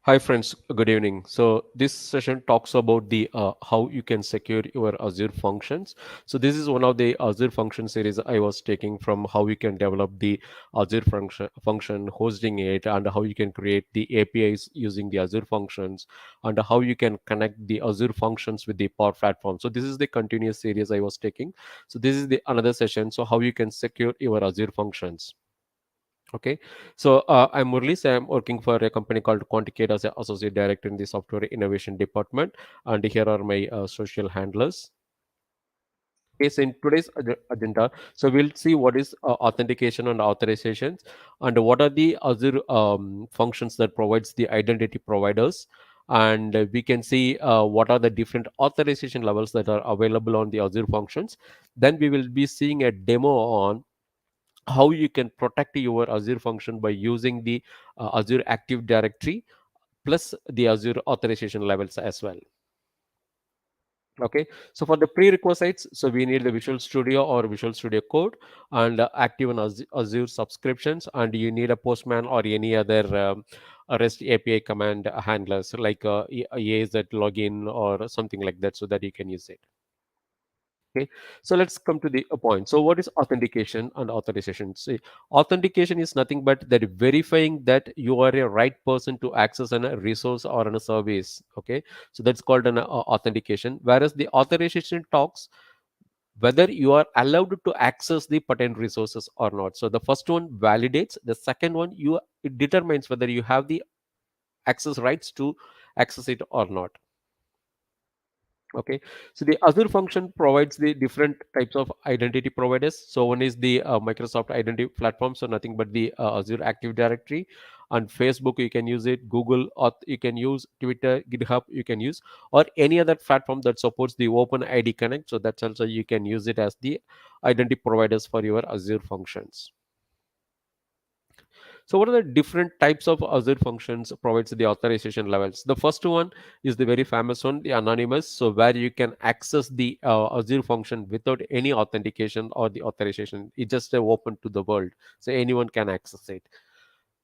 Hi friends, good evening. So this session talks about the how you can secure your Azure functions. So this is one of the Azure function series I was taking from how you can develop the Azure function, hosting it, and how you can create the APIs using the Azure functions, and how you can connect the Azure functions with the Power Platform. So this is the continuous series I was taking. So this is the another session. So how you can secure your Azure functions. Okay, so I'm Murli. So I'm working for a company called Quanticate as an associate director in the software innovation department, and here are my social handlers. Okay, so in today's agenda, so we'll see what is authentication and authorizations, and what are the Azure functions that provides the identity providers, and we can see what are the different authorization levels that are available on the Azure functions. Then we will be seeing a demo on how you can protect your Azure function by using the Azure Active Directory plus the Azure authorization levels as well. Okay, so for the prerequisites, so we need the Visual Studio or Visual Studio Code and active and Azure subscriptions, and you need a Postman or any other REST API command handlers like AZ login or something like that, so that you can use it. Okay, so let's come to the point. So, what is authentication and authorization? See, authentication is nothing but that verifying that you are a right person to access a resource or a service. Okay, so that's called an authentication. Whereas the authorization talks whether you are allowed to access the patent resources or not. So the first one validates. The second one, you it determines whether you have the access rights to access it or not. Okay, so the Azure function provides the different types of identity providers. So one is the Microsoft Identity Platform, so nothing but the Azure Active Directory, and Facebook you can use it, Google you can use, Twitter, GitHub you can use, or any other platform that supports the Open ID Connect. So that's also you can use it as the identity providers for your Azure functions. So what are the different types of Azure functions provides the authorization levels? The first one is the very famous one, the anonymous. So where you can access the Azure function without any authentication or the authorization. It's just open to the world. So anyone can access it.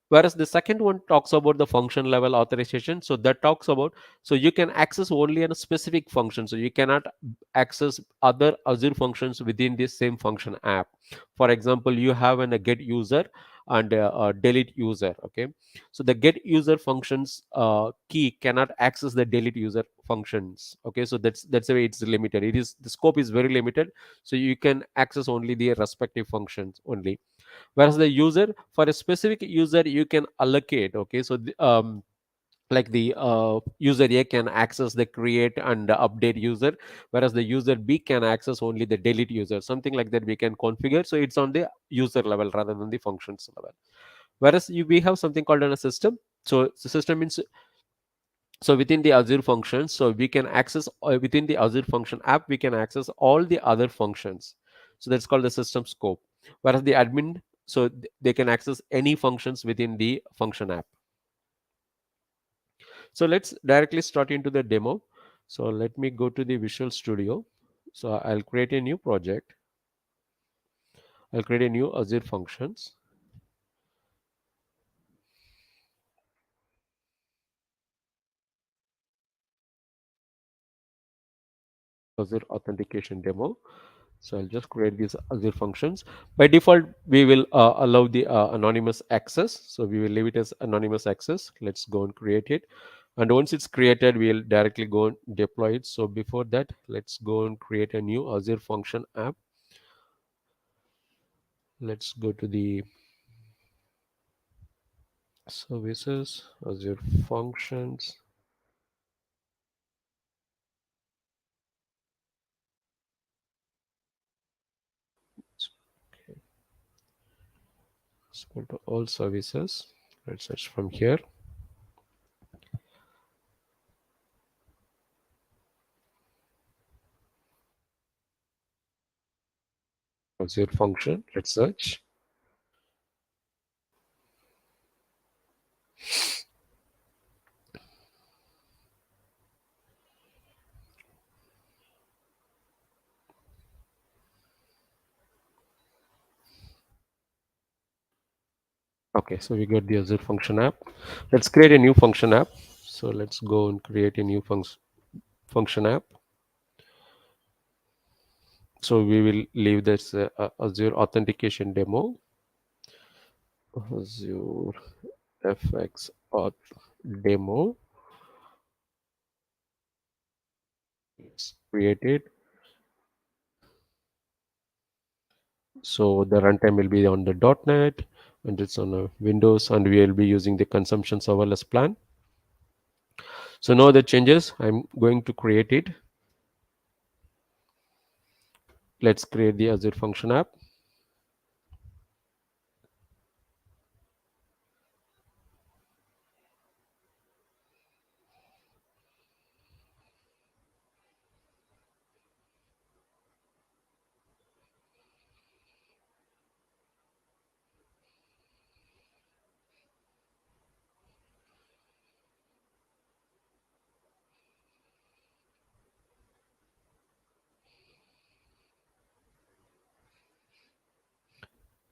Whereas the second one talks about the function level authorization. So that talks about, so you can access only a specific function. So you cannot access other Azure functions within this same function app. For example, you have a get user and a delete user. Okay, so the get user functions key cannot access the delete user functions. Okay, so that's the way it's limited. It is the scope is very limited. So you can access only the respective functions only. Whereas the user, for a specific user you can allocate. Okay, so like the user A can access the create and update user, whereas the user B can access only the delete user, something like that we can configure. So it's on the user level rather than the functions level. Whereas we have something called a system. So the system means, so within the Azure functions, so we can access within the Azure function app we can access all the other functions. So that's called the system scope. Whereas the admin, so they can access any functions within the function app. So let's directly start into the demo. So let me go to the Visual Studio. So I'll create a new project. I'll create a new Azure functions, Azure authentication demo. So I'll just create these Azure functions. By default, we will allow the anonymous access. So we will leave it as anonymous access. Let's go and create it. And once it's created, we'll directly go and deploy it. So before that, let's go and create a new Azure function app. Let's go to the services, Azure functions. Okay, let's go to all services. Let's search from here. Azure function. Let's search. Okay, so we got the Azure function app. Let's create a new function app. So let's go and create a new function app. So we will leave this Azure Authentication demo, Azure FX Auth demo. It's created. So the runtime will be on the .NET, and it's on a Windows, and we will be using the consumption serverless plan. So now the changes, I'm going to create it. Let's create the Azure Function app.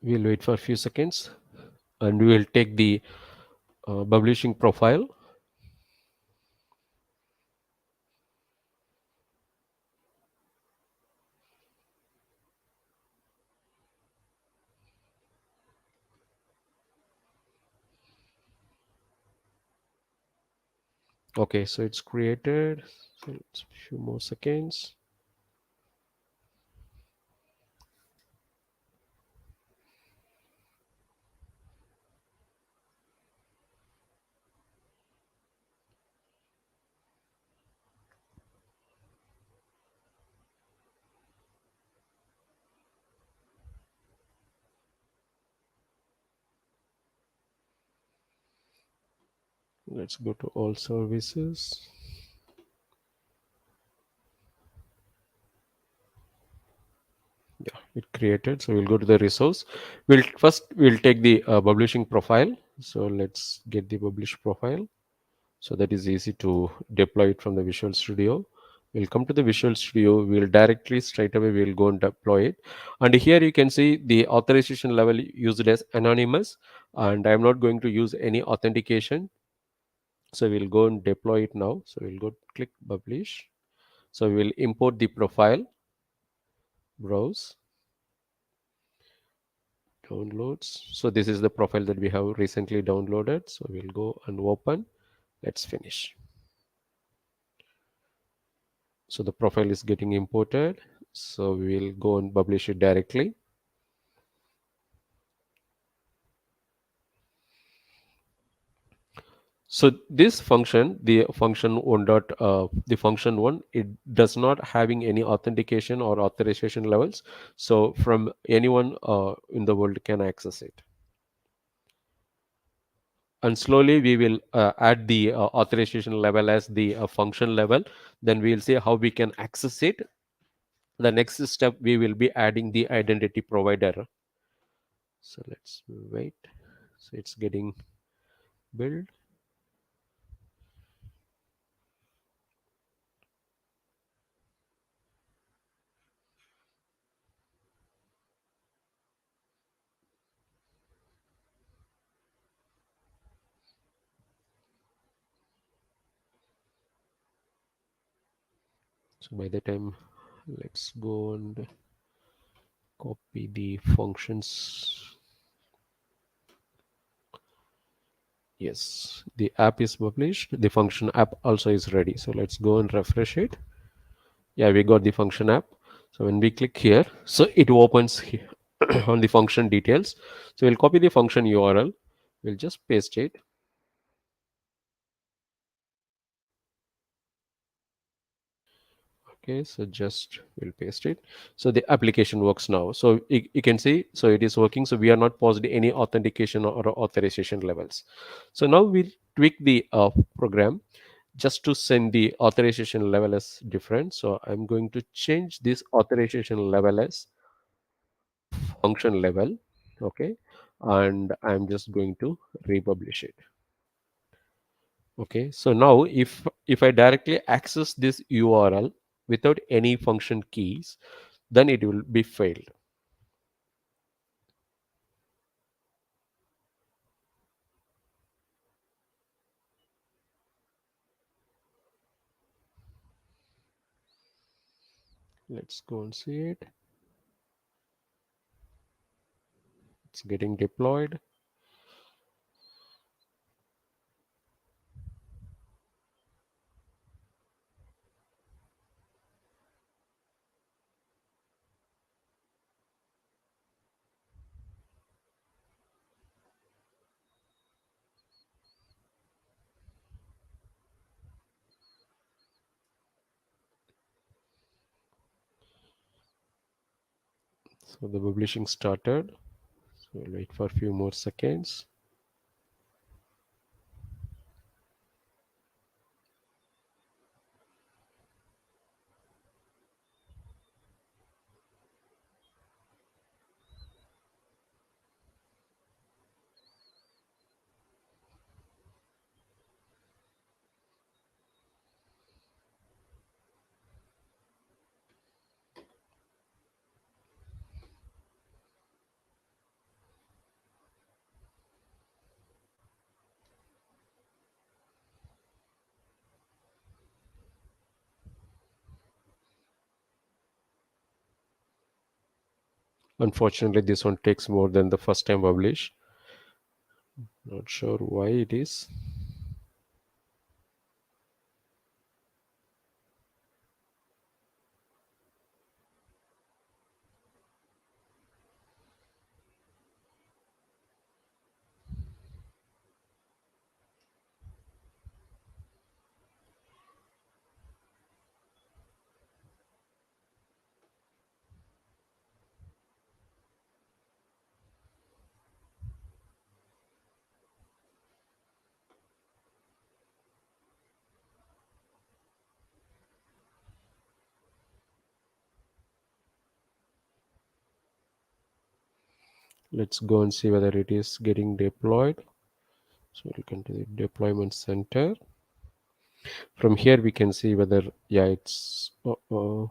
We'll wait for a few seconds, and we will take the publishing profile. Okay, so it's created. So it's a few more seconds. Let's go to all services. Yeah, it created. So we'll go to the resource. We'll take the publishing profile. So let's get the publish profile. So that is easy to deploy it from the Visual Studio. We'll come to the Visual Studio. We'll directly straight away we'll go and deploy it. And here you can see the authorization level used as anonymous. And I'm not going to use any authentication. So we'll go and deploy it now. So we'll go click publish. So we will import the profile, browse, downloads. So this is the profile that we have recently downloaded. So we'll go and open. Let's finish. So the profile is getting imported. So we'll go and publish it directly. So this function, the function one, it does not having any authentication or authorization levels. So from anyone in the world can access it. And slowly we will add the authorization level as the function level. Then we'll see how we can access it. The next step, we will be adding the identity provider. So let's wait. So it's getting built. So by the time, let's go and copy the functions. Yes, the app is published. The function app also is ready. So let's go and refresh it. Yeah, we got the function app. So when we click here, so it opens here on the function details. So we'll copy the function URL. We'll just paste it. Okay, so just we'll paste it. So the application works now. So you can see, so it is working. So we are not paused any authentication or authorization levels. So now we'll tweak the program just to send the authorization level as different. So I'm going to change this authorization level as function level. Okay, and I'm just going to republish it. Okay, so now if I directly access this URL without any function keys, then it will be failed. Let's go and see it. It's getting deployed. So the publishing started. So we'll wait for a few more seconds. Unfortunately, this one takes more than the first time publish. Not sure why it is. Let's go and see whether it is getting deployed. So we'll come to the deployment center. From here, we can see whether, yeah, it's, cause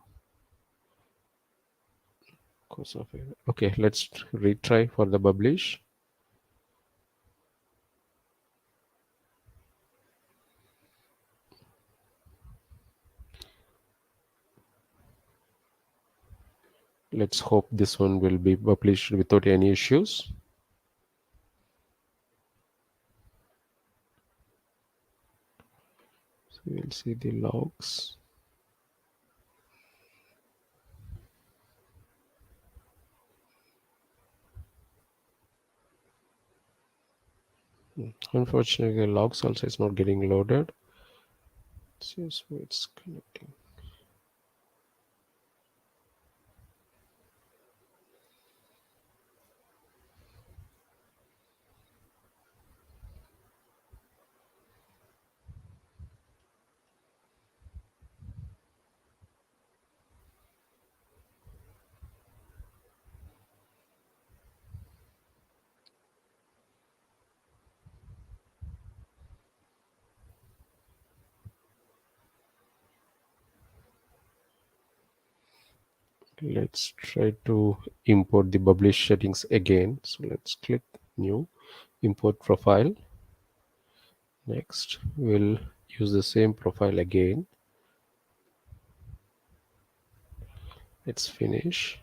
of error. Okay, let's retry for the publish. Let's hope this one will be published without any issues. So we'll see the logs. Unfortunately, the logs also is not getting loaded. Let's see so it's connecting. Let's try to import the publish settings again. So let's click new, import profile. Next, we'll use the same profile again. Let's finish,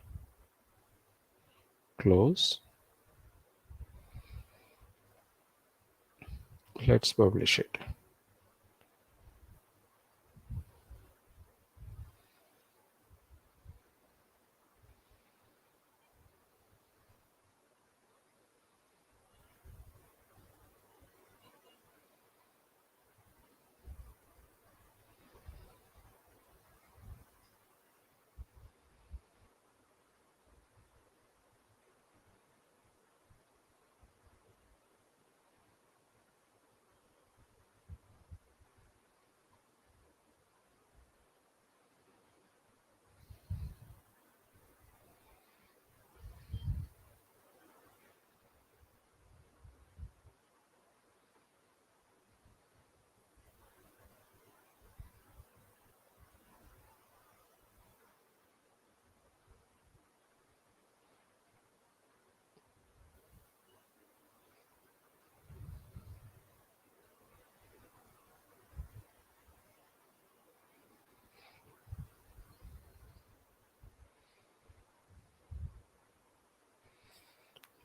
close. Let's publish it.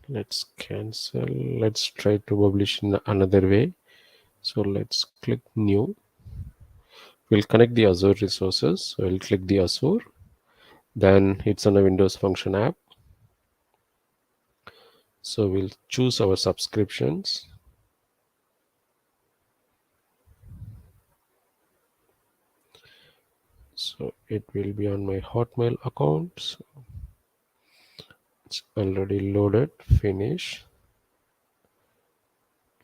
Let's cancel. Let's try to publish in another way. So let's click new. We'll connect the Azure resources. So I'll click the Azure. Then it's on a Windows Function app. So we'll choose our subscriptions. So it will be on my Hotmail account. So it's already loaded. Finish.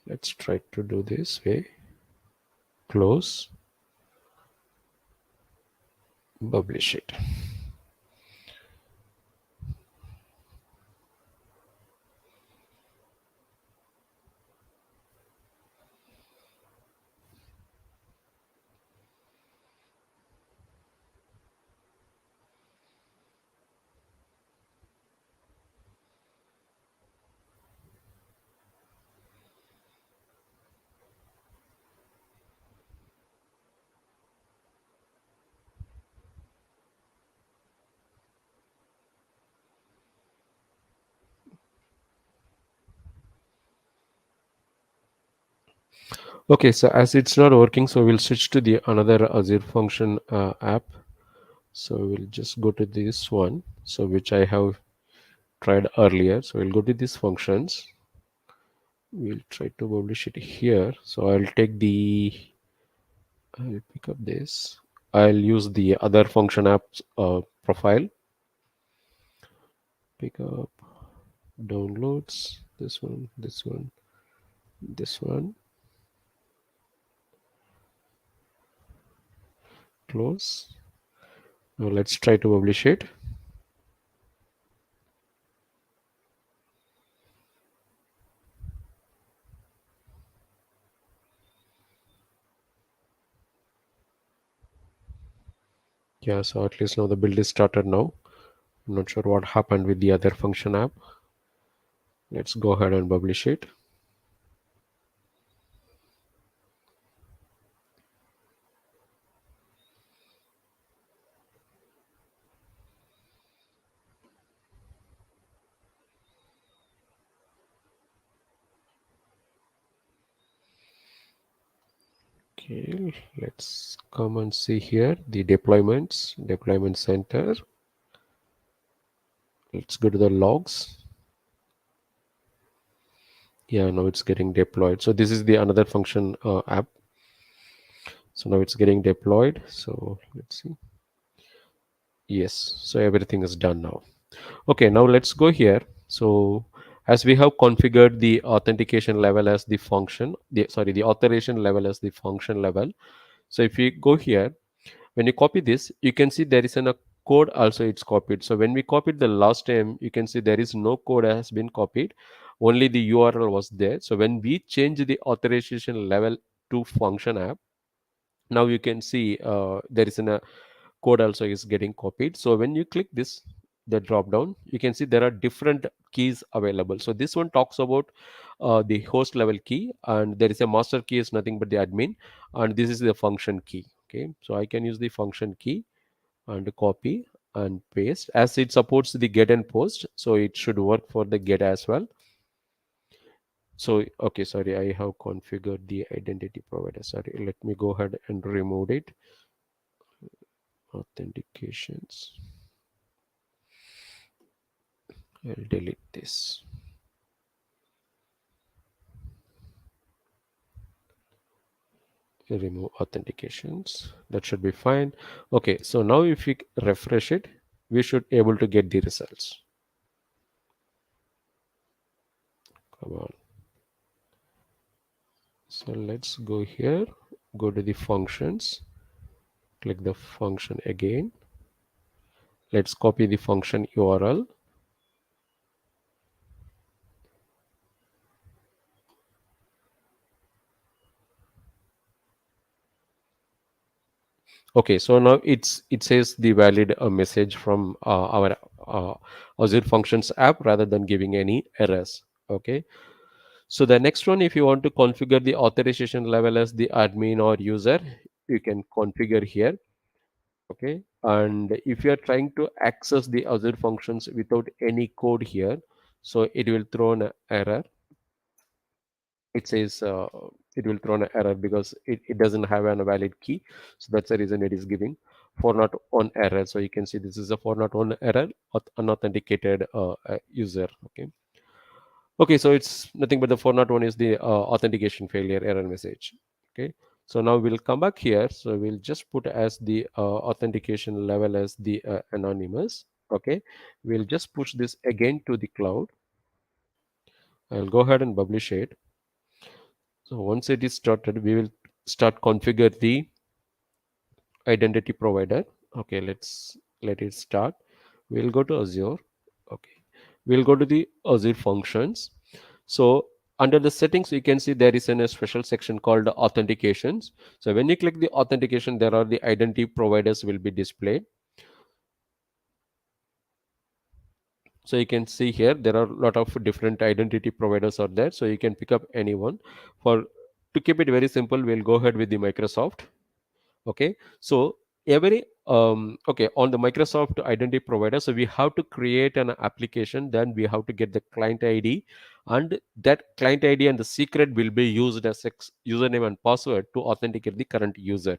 Let's try to do this way. Close. Publish it. Okay, so as it's not working, so we'll switch to the another Azure Function app. So we'll just go to this one, so which I have tried earlier. So we'll go to these functions. We'll try to publish it here. So I'll pick up this. I'll use the other function apps profile. Pick up downloads. This one, this one, this one. Close. Now let's try to publish it. Yeah, so at least now the build is started now. I'm not sure what happened with the other function app. Let's go ahead and publish it. Okay, let's come and see here the deployments, deployment center. Let's go to the logs. Yeah, now it's getting deployed. So this is the another function app. So now it's getting deployed. So let's see. Yes, so everything is done now. Okay, now let's go here. So as we have configured the authentication level as the function, the authorization level as the function level. So if we go here, when you copy this, you can see there is a code also it's copied. So when we copied the last time, you can see there is no code has been copied, only the URL was there. So when we change the authorization level to function app, now you can see there is a code also is getting copied. So when you click this, the drop down, you can see there are different keys available. So this one talks about the host level key, and there is a master key is nothing but the admin, and this is the function key. Okay, so I can use the function key and copy and paste, as it supports the get and post, so it should work for the get as well. So okay, sorry, I have configured the identity provider. Sorry, let me go ahead and remove it. Authentications, I'll delete this. Remove authentications, that should be fine. Okay, so now if we refresh it, we should able to get the results. Come on. So let's go here, go to the functions, click the function again. Let's copy the function URL. Okay, so now it says the valid message from our uh, Azure Functions app rather than giving any errors. Okay, so the next one, if you want to configure the authorization level as the admin or user, you can configure here. Okay, and if you are trying to access the Azure Functions without any code here, So it will throw an error. It says it will throw an error because it doesn't have a valid key. So that's the reason it is giving 401 error. So you can see this is a 401 error, unauthenticated user. Okay, so it's nothing but the 401 is the authentication failure error message. Okay, so now we'll come back here. So we'll just put as the authentication level as the anonymous. Okay, we'll just push this again to the cloud. I'll go ahead and publish it. So once it is started, we will start configure the identity provider. Okay, let's let it start. We'll go to Azure. Okay, we'll go to the Azure functions. So under the settings, you can see there is a special section called authentications. So when you click the authentication, there are the identity providers will be displayed. So you can see here there are a lot of different identity providers are there. So you can pick up any one. For to keep it very simple, we'll go ahead with the Microsoft. Okay, so every okay, on the Microsoft identity provider, so we have to create an application, then we have to get the client ID, and that client ID and the secret will be used as username and password to authenticate the current user.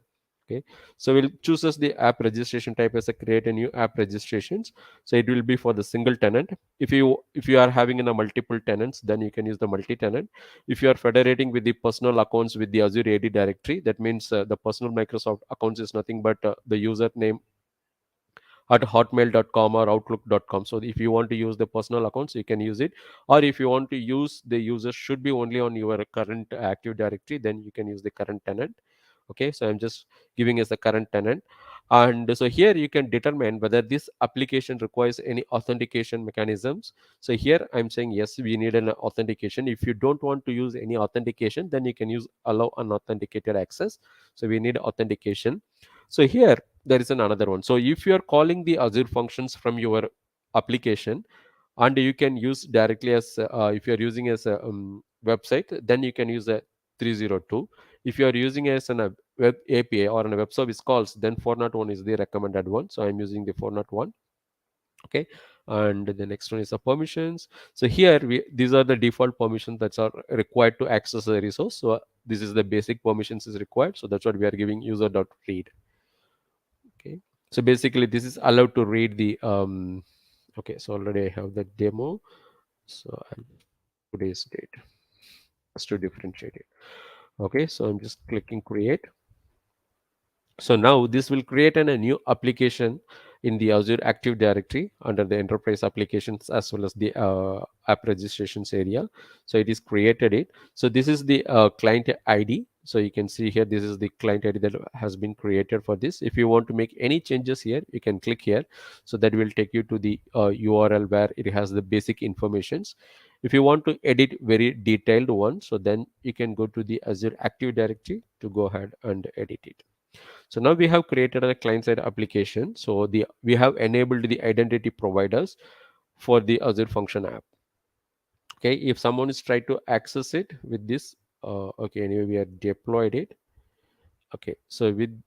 Okay, so we'll choose as the app registration type as a create a new app registrations. So it will be for the single tenant. If you are having in a multiple tenants, then you can use the multi-tenant. If you are federating with the personal accounts with the Azure AD directory, that means the personal Microsoft accounts is nothing but the username at hotmail.com or outlook.com. So if you want to use the personal accounts, you can use it. Or if you want to use the user should be only on your current active directory, then you can use the current tenant. Okay, so I'm just giving as the current tenant. And so here you can determine whether this application requires any authentication mechanisms. So here I'm saying yes, we need an authentication. If you don't want to use any authentication, then you can use allow unauthenticated access. So we need authentication. So here there is another one. So if you are calling the Azure functions from your application, and you can use directly as if you are using as a website, then you can use a 302. If you are using as a web API or a web service calls, then 401 is the recommended one. So I'm using the 401. Okay, and the next one is the permissions. So here these are the default permissions that are required to access the resource. So this is the basic permissions is required. So that's what we are giving user.read. Okay, so basically this is allowed to read the okay, so already I have the demo. So I'll today's date just to differentiate it. Okay, so I'm just clicking create. So now this will create a new application in the Azure Active Directory under the enterprise applications as well as the app registrations area. So it is created it. So this is the client ID. So you can see here, this is the client ID that has been created for this. If you want to make any changes here, you can click here. So that will take you to the URL where it has the basic informations. If you want to edit very detailed one, so then you can go to the Azure Active Directory to go ahead and edit it. So now we have created a client-side application. So we have enabled the identity providers for the Azure Function app. Okay, if someone is trying to access it with this, okay, anyway, we have deployed it. Okay, so with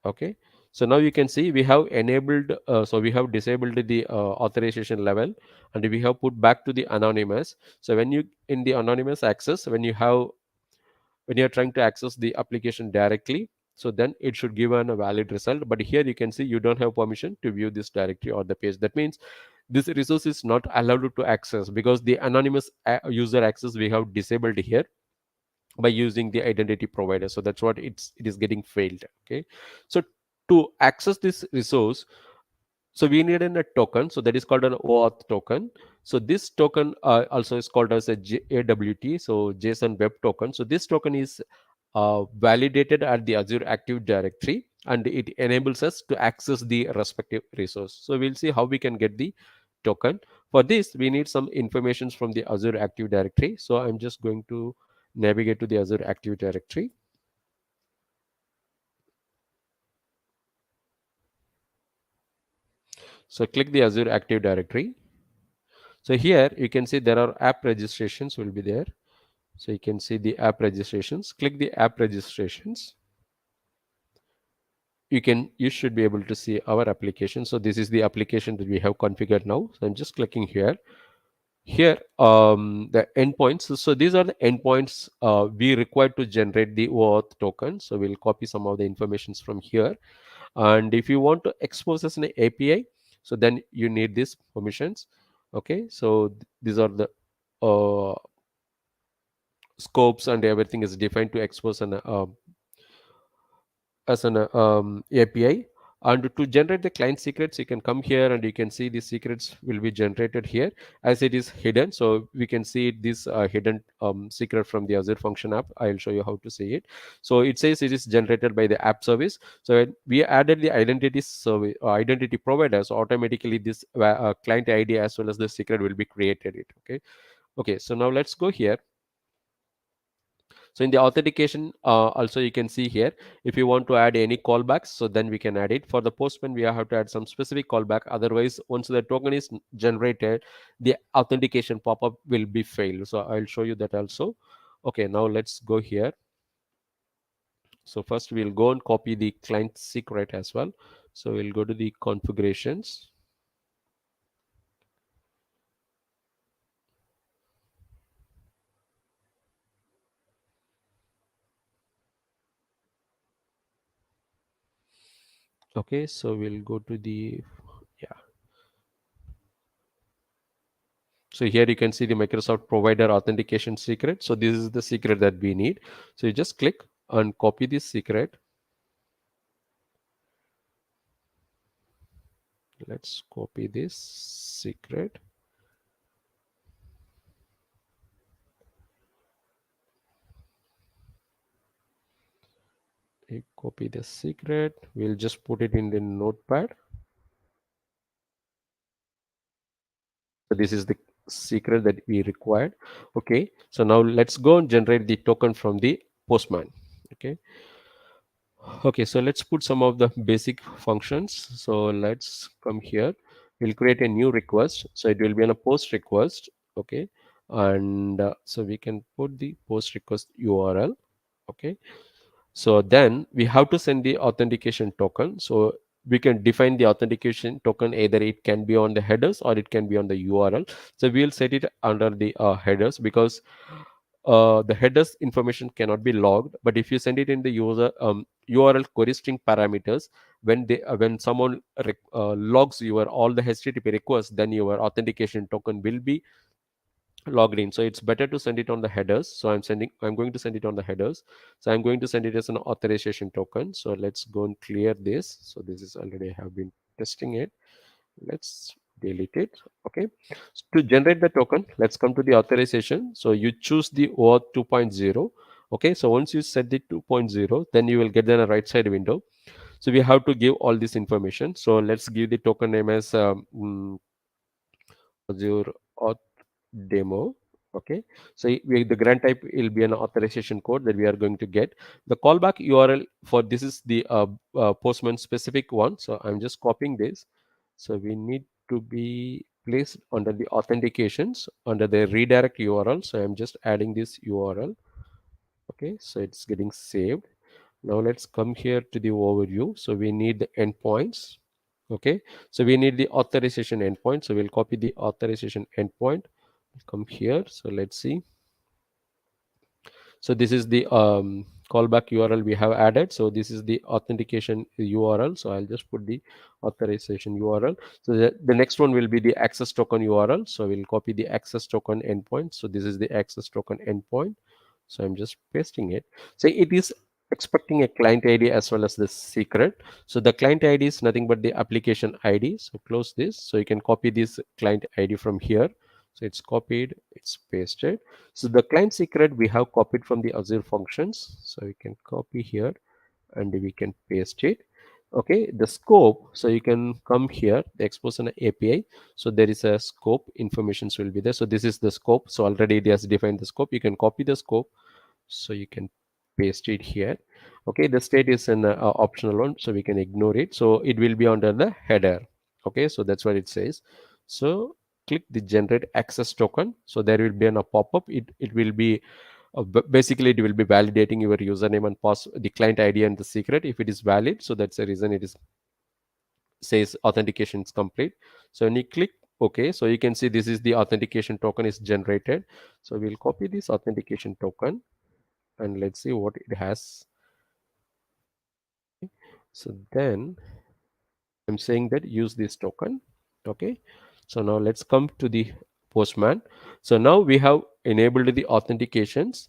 okay, so now you can see we have enabled, so we have disabled the authorization level, and we have put back to the anonymous. So when you in the anonymous access, when you're trying to access the application directly, so then it should give a valid result. But here you can see you don't have permission to view this directory or the page. That means this resource is not allowed to access because the anonymous user access we have disabled here by using the identity provider. So that's what it is getting failed. Okay, so to access this resource, so we need a token, so that is called an OAuth token. So this token also is called as a AWT, so JSON Web Token. So this token is validated at the Azure Active Directory, and it enables us to access the respective resource. So we'll see how we can get the token. For this, we need some informations from the Azure Active Directory. So I'm just going to navigate to the Azure Active Directory. So click the Azure Active Directory. So here you can see there are app registrations will be there. So you can see the app registrations. Click the app registrations. you should be able to see our application. So this is the application that we have configured now. So I'm just clicking here. Here, the endpoints. So these are the endpoints we require to generate the OAuth token. So we'll copy some of the informations from here. And if you want to expose as an API, so then you need these permissions. Okay, so these are the uh, scopes and everything is defined to expose an as an API. And to generate the client secrets, you can come here and you can see the secrets will be generated here as it is hidden. So we can see this hidden secret from the Azure Function app. I'll show you how to see it. So it says it is generated by the app service. So when we added the identity service, identity providers, automatically this client ID as well as the secret will be created. Okay. So now let's go here. So in the authentication, also you can see here, if you want to add any callbacks, so then we can add it. For the postman, we have to add some specific callback. Otherwise, once the token is generated, the authentication pop-up will be failed. So I'll show you that also. Okay, now let's go here. So first we'll go and copy the client secret as well. So we'll go to the configurations. Okay, so we'll go to the, yeah. So here you can see the Microsoft provider authentication secret. So this is the secret that we need. So you just click and copy this secret. Let's copy this secret. You copy the secret. We'll just put it in the notepad. So this is the secret that we required. Okay. So now let's go and generate the token from the postman. Okay. Okay, so let's put some of the basic functions. So let's come here. We'll create a new request. So it will be on a post request. Okay, and so we can put the post request URL. Okay, so then we have to send the authentication token. So we can define the authentication token, either it can be on the headers or it can be on the URL. So we'll set it under the headers, because the headers information cannot be logged. But if you send it in the URL query string parameters, when someone logs your all the HTTP requests, then your authentication token will be logged in. So it's better to send it on the headers. So I'm going to send it on the headers. So I'm going to send it as an authorization token. So let's go and clear this. So this is already I have been testing it. Let's delete it. Okay, so to generate the token, let's come to the authorization. So you choose the OAuth 2.0. Okay, so once you set the 2.0, then you will get the right side window. So we have to give all this information. So let's give the token name as Azure Auth demo. Okay, so the grant type will be an authorization code that we are going to get. The callback URL for this is the postman specific one. So I'm just copying this. So we need to be placed under the authentications under the redirect URL. So I'm just adding this URL. Okay, so it's getting saved. Now let's come here to the overview. So we need the endpoints. Okay, so we need the authorization endpoint. So we'll copy the authorization endpoint, come here. So let's see. So this is the callback URL we have added. So this is the authentication URL. So I'll just put the authorization URL. So the next one will be the access token URL. So we'll copy the access token endpoint. So this is the access token endpoint. So I'm just pasting it. So it is expecting a client ID as well as the secret. So the client ID is nothing but the application ID. So close this. So you can copy this client ID from here. So it's copied, it's pasted. So the client secret we have copied from the Azure functions. So we can copy here and we can paste it. Okay, the scope. So you can come here, the expose an API. So there is a scope, informations will be there. So this is the scope. So already it has defined the scope. You can copy the scope. So you can paste it here. Okay, the state is an optional one, so we can ignore it. So it will be under the header. Okay, so that's what it says. So click the generate access token. So there will be a pop-up. It will be Basically it will be validating your username and pass the client ID and the secret. If it is valid, so that's the reason it is says authentication is complete. So when you click OK, so you can see this is the authentication token is generated. So we'll copy this authentication token and let's see what it has. So then I'm saying that use this token. Okay, so now let's come to the Postman. So now we have enabled the authentications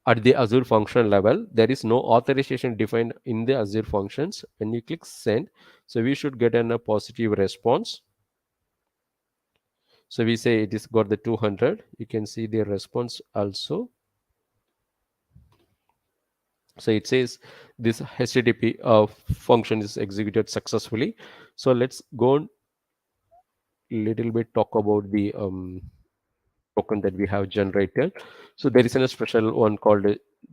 at the Azure function level. There is no authorization defined in the Azure functions. When you click send, so we should get a positive response. So we say it is got the 200. You can see the response also. So it says this HTTP function is executed successfully. So let's go on little bit talk about the token that we have generated. So there is a special one called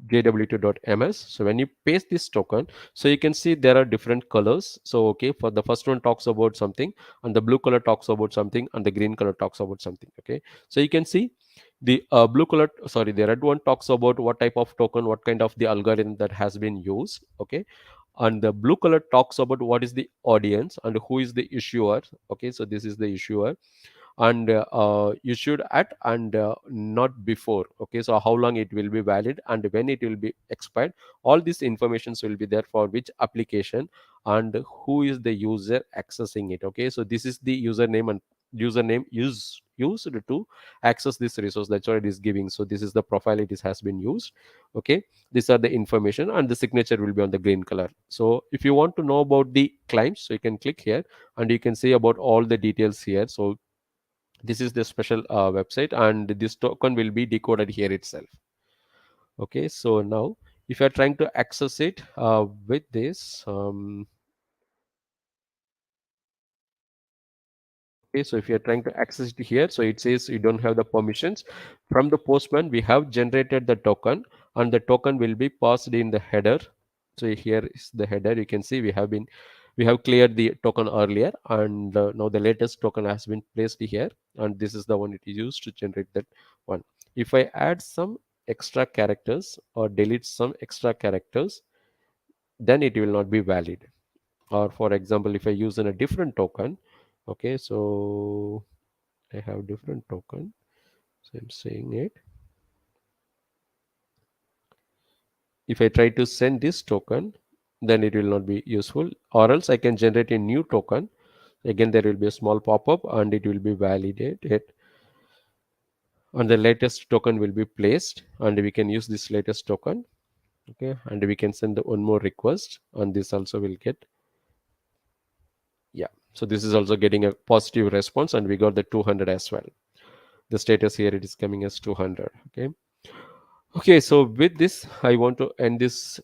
jw2.ms. So when you paste this token, so you can see there are different colors. So okay, for the first one talks about something, and the blue color talks about something, and the green color talks about something. Okay, so you can see the blue color, sorry, the red one talks about what type of token, what kind of the algorithm that has been used. Okay, and the blue color talks about what is the audience and who is the issuer. Okay, so this is the issuer, and you should add and not before. Okay, so how long it will be valid and when it will be expired, all these informations will be there for which application and who is the user accessing it. Okay, so this is the username and username used to access this resource, that's what it is giving. So this is the profile it is has been used. Okay, these are the information and the signature will be on the green color. So if you want to know about the claims, so you can click here and you can see about all the details here. So this is the special website and this token will be decoded here itself. Okay, so now if you are trying to access it with this okay, so if you're trying to access it here, so it says you don't have the permissions. From the Postman we have generated the token and the token will be passed in the header. So here is the header. You can see we have cleared the token earlier, and now the latest token has been placed here, and this is the one it is used to generate that one. If I add some extra characters or delete some extra characters, then it will not be valid. Or for example, if I use in a different token, okay, so I have different token, so I'm saying it. If I try to send this token, then it will not be useful, or else I can generate a new token. Again, there will be a small pop-up and it will be validated, and the latest token will be placed, and we can use this latest token. Okay, and we can send the one more request, and this also will get, yeah. So this is also getting a positive response, and we got the 200 as well. The status here it is coming as 200. Okay. Okay, so with this, I want to end this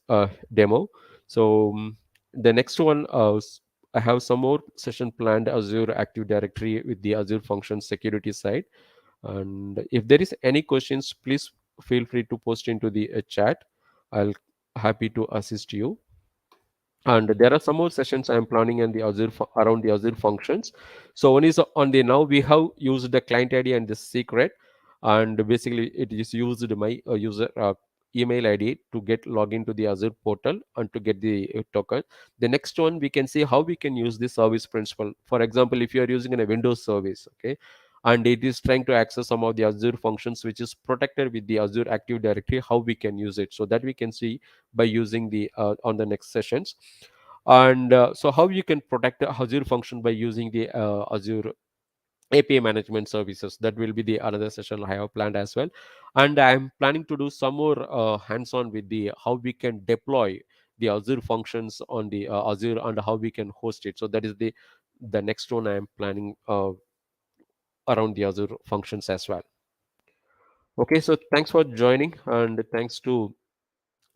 demo. So the next one, I have some more session planned Azure Active Directory with the Azure Function security side. And if there is any questions, please feel free to post into the chat. I'll happy to assist you. And there are some more sessions I am planning in the around the Azure functions. So one is on the, now we have used the client ID and the secret, and basically it is used my user email ID to get login to the Azure portal and to get the token. The next one, we can see how we can use the service principal. For example, if you are using a Windows service, okay, and it is trying to access some of the Azure functions which is protected with the Azure Active Directory, how we can use it, so that we can see by using the on the next sessions. And so how you can protect the Azure function by using the Azure API management services, that will be the another session I have planned as well. And I'm planning to do some more hands-on with the how we can deploy the Azure functions on the Azure, and how we can host it. So that is the next one I am planning around the Azure functions as well. Okay, so thanks for joining, and thanks to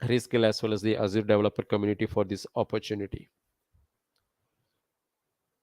Reskill as well as the Azure developer community for this opportunity.